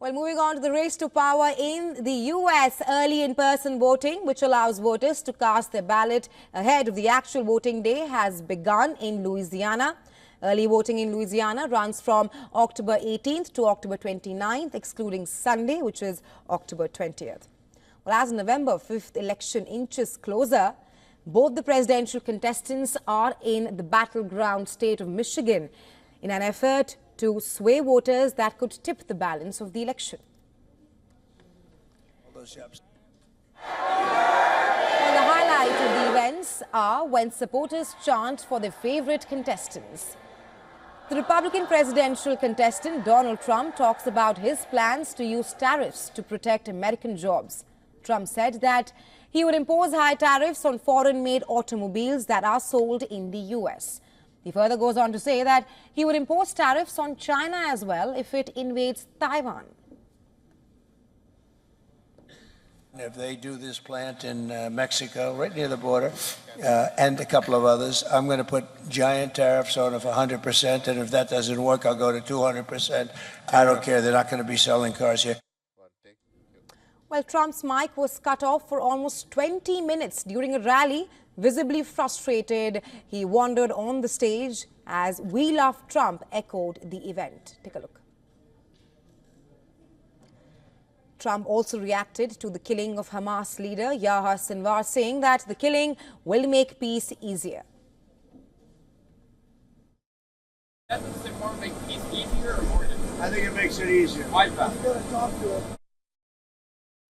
Well, moving on to the race to power in the U.S., early in-person voting, which allows voters to cast their ballot ahead of the actual voting day, has begun in Louisiana. Early voting in Louisiana runs from October 18th to October 29th, excluding Sunday, which is October 20th. Well, as November 5th election inches closer, both the presidential contestants are in the battleground state of Michigan in an effort to sway voters that could tip the balance of the election. Well, the highlight of the events are when supporters chant for their favorite contestants. The Republican presidential contestant Donald Trump talks about his plans to use tariffs to protect American jobs. Trump said that he would impose high tariffs on foreign-made automobiles that are sold in the U.S. He further goes on to say that he would impose tariffs on China as well if it invades Taiwan. If they do this plant in Mexico, right near the border, and a couple of others, I'm going to put giant tariffs on it for 100%, and if that doesn't work, I'll go to 200%. I don't care. They're not going to be selling cars here. Well, Trump's mic was cut off for almost 20 minutes during a rally. Visibly frustrated, he wandered on the stage as "We Love Trump" echoed the event. Take a look. Trump also reacted to the killing of Hamas leader Yahya Sinwar, saying that the killing will make peace easier. Doesn't Sinwar make peace easier or more difficult? I think it makes it easier. Why is that?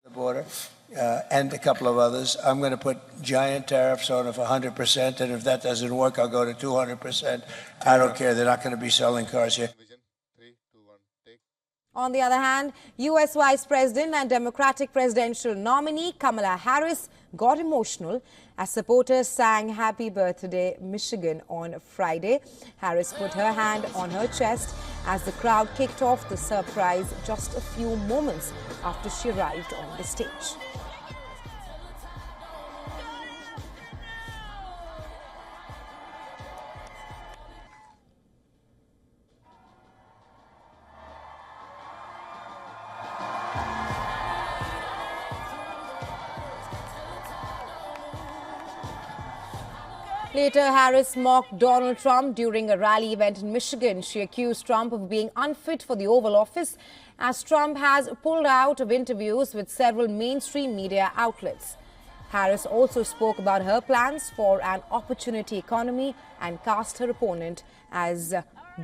The border, and a couple of others. I'm going to put giant tariffs on it for 100%, and if that doesn't work, I'll go to 200%. I don't care. They're not going to be selling cars here. On the other hand, U.S. Vice President and Democratic presidential nominee Kamala Harris got emotional as supporters sang "Happy Birthday, Michigan" on Friday. Harris put her hand on her chest as the crowd kicked off the surprise just a few moments after she arrived on the stage. Later, Harris mocked Donald Trump during a rally event in Michigan. She accused Trump of being unfit for the Oval Office, as Trump has pulled out of interviews with several mainstream media outlets. Harris also spoke about her plans for an opportunity economy and cast her opponent as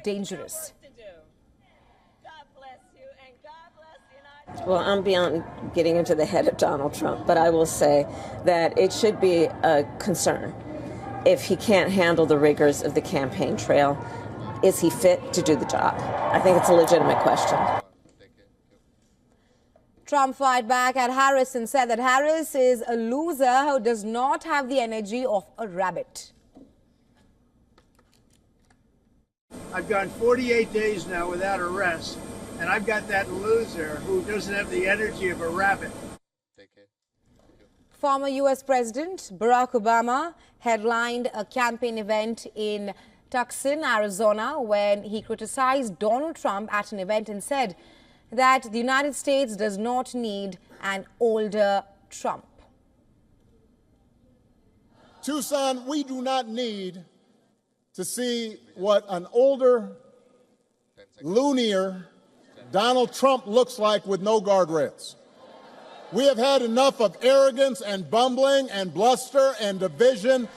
dangerous. Well, I'm beyond getting into the head of Donald Trump, but I will say that it should be a concern if he can't handle the rigors of the campaign trail. Is he fit to do the job? I think it's a legitimate question. Trump fired back at Harris and said that Harris is a loser who does not have the energy of a rabbit. I've gone 48 days now without arrest, and I've got that loser who doesn't have the energy of a rabbit. Former U.S. President Barack Obama headlined a campaign event in Tucson, Arizona, when he criticized Donald Trump at an event and said that the United States does not need an older Trump. Tucson, we do not need to see what an older, loonier Donald Trump looks like with no guardrails. We have had enough of arrogance and bumbling and bluster and division.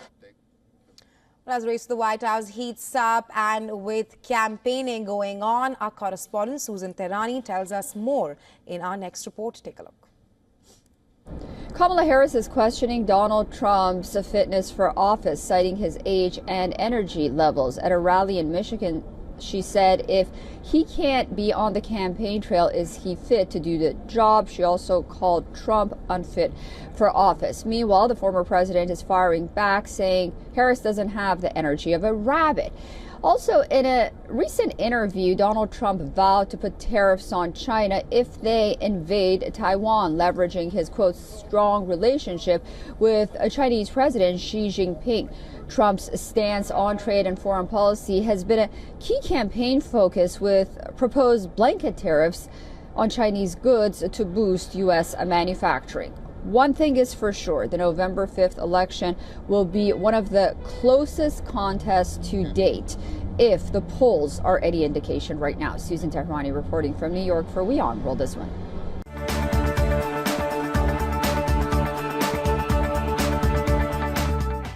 As race to the White House heats up and with campaigning going on, our correspondent Susan Tehrani tells us more in our next report. Take a look. Kamala Harris is questioning Donald Trump's fitness for office, citing his age and energy levels. At a rally in Michigan, she said if he can't be on the campaign trail, is he fit to do the job? She also called Trump unfit for office. Meanwhile, the former president is firing back, saying Harris doesn't have the energy of a rabbit. Also, in a recent interview, Donald Trump vowed to put tariffs on China if they invade Taiwan, leveraging his, quote, strong relationship with Chinese President Xi Jinping. Trump's stance on trade and foreign policy has been a key campaign focus, with proposed blanket tariffs on Chinese goods to boost U.S. manufacturing. One thing is for sure, the November 5th election will be one of the closest contests to date, if the polls are any indication right now. Susan Tehrani reporting from New York for WION World this one.